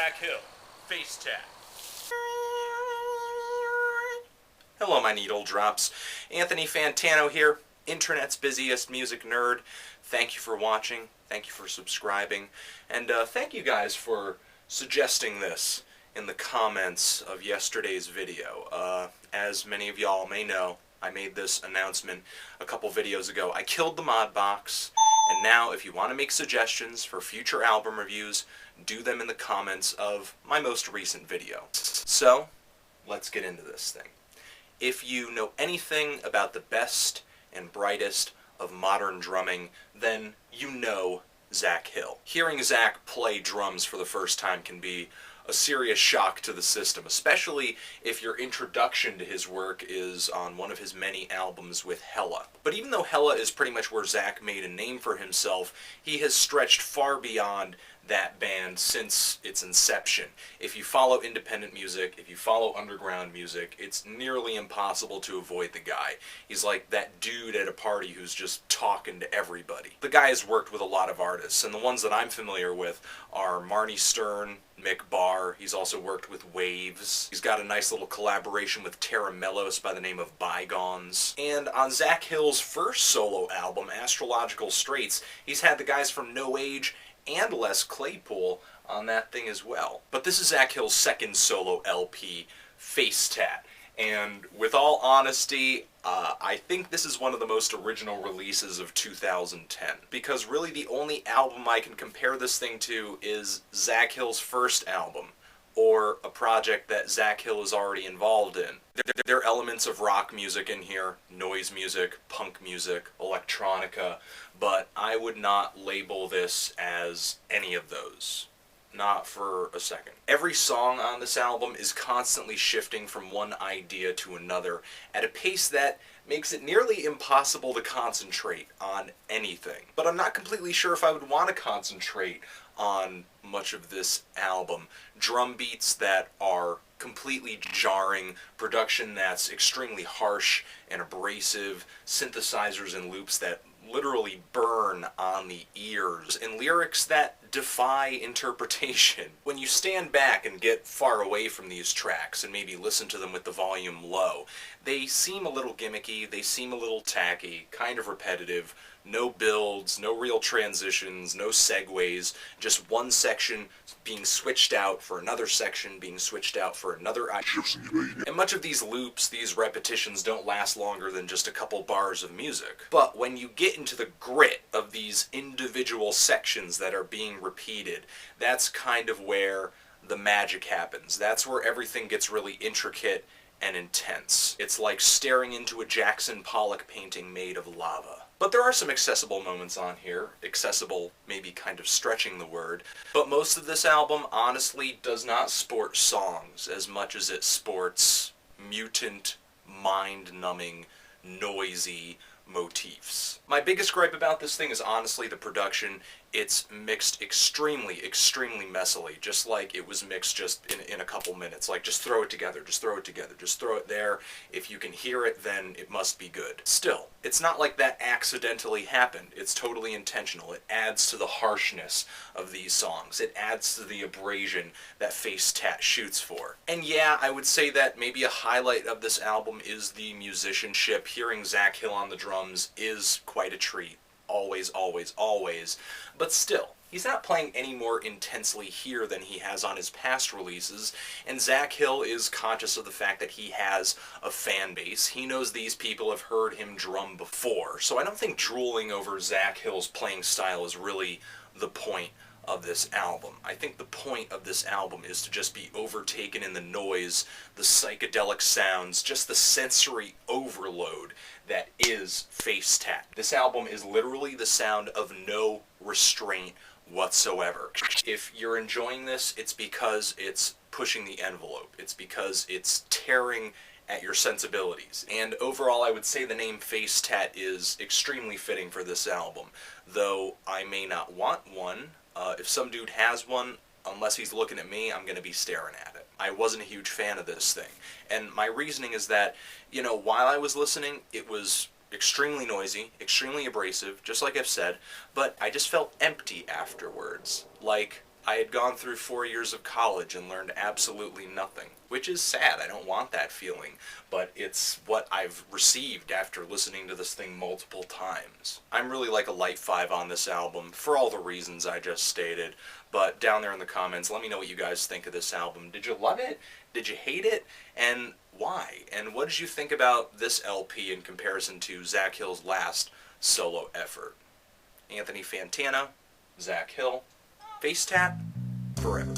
Zach Hill, Face Tat. Hello, my needle drops. Anthony Fantano here, internet's busiest music nerd. Thank you for watching, thank you for subscribing, and thank you guys for suggesting this in the comments of yesterday's video. As many of y'all may know, I made this announcement a couple videos ago. I killed the mod box, and now if you want to make suggestions for future album reviews, do them in the comments of my most recent video. So, let's get into this thing. If you know anything about the best and brightest of modern drumming, then you know Zach Hill. Hearing Zach play drums for the first time can be a serious shock to the system, especially if your introduction to his work is on one of his many albums with Hella. But even though Hella is pretty much where Zach made a name for himself, he has stretched far beyond that band since its inception. If you follow independent music, if you follow underground music, it's nearly impossible to avoid the guy. He's like that dude at a party who's just talking to everybody. The guy has worked with a lot of artists, and the ones that I'm familiar with are Marnie Stern, Mick Barr. He's also worked with Waves. He's got a nice little collaboration with Tara Mellos by the name of Bygones. And on Zach Hill's first solo album, Astrological Straits, he's had the guys from No Age and Les Claypool on that thing as well. But this is Zach Hill's second solo LP, Face Tat. And with all honesty, I think this is one of the most original releases of 2010. Because really the only album I can compare this thing to is Zach Hill's first album, or a project that Zach Hill is already involved in. There are elements of rock music in here, noise music, punk music, electronica, but I would not label this as any of those. Not for a second. Every song on this album is constantly shifting from one idea to another at a pace that makes it nearly impossible to concentrate on anything. But I'm not completely sure if I would want to concentrate on much of this album. Drum beats that are completely jarring, production that's extremely harsh and abrasive, synthesizers and loops that literally burn on the ears, and lyrics that defy interpretation. When you stand back and get far away from these tracks and maybe listen to them with the volume low, they seem a little gimmicky, they seem a little tacky, kind of repetitive, no builds, no real transitions, no segues, just one section being switched out for another section, being switched out for another. And much of these loops, these repetitions, don't last longer than just a couple bars of music. But when you get into the grit of these individual sections that are being repeated, that's kind of where the magic happens. That's where everything gets really intricate and intense. It's like staring into a Jackson Pollock painting made of lava. But there are some accessible moments on here. Accessible, maybe kind of stretching the word. But most of this album, honestly, does not sport songs as much as it sports mutant, mind-numbing, noisy motifs. My biggest gripe about this thing is honestly the production. It's mixed extremely, extremely messily, just like it was mixed just in a couple minutes. Like, just throw it together, just throw it together, just throw it there. If you can hear it, then it must be good. Still, it's not like that accidentally happened. It's totally intentional. It adds to the harshness of these songs. It adds to the abrasion that Face Tat shoots for. And yeah, I would say that maybe a highlight of this album is the musicianship. Hearing Zach Hill on the drums is quite a treat. Always, always, always. But still, he's not playing any more intensely here than he has on his past releases, and Zach Hill is conscious of the fact that he has a fan base. He knows these people have heard him drum before, so I don't think drooling over Zach Hill's playing style is really the point of this album. I think the point of this album is to just be overtaken in the noise, the psychedelic sounds, just the sensory overload that is Face Tat. This album is literally the sound of no restraint whatsoever. If you're enjoying this, it's because it's pushing the envelope. It's because it's tearing at your sensibilities. And overall, I would say the name Face Tat is extremely fitting for this album, though I may not want one. If some dude has one, unless he's looking at me, I'm going to be staring at it. I wasn't a huge fan of this thing. And my reasoning is that, while I was listening, it was extremely noisy, extremely abrasive, just like I've said, but I just felt empty afterwards. Like I had gone through 4 years of college and learned absolutely nothing, which is sad. I don't want that feeling, but it's what I've received after listening to this thing multiple times. I'm really like a light 5 on this album for all the reasons I just stated, but down there in the comments, let me know what you guys think of this album. Did you love it? Did you hate it? And why? And what did you think about this LP in comparison to Zach Hill's last solo effort? Anthony Fantano, Zach Hill, Face Tat, forever.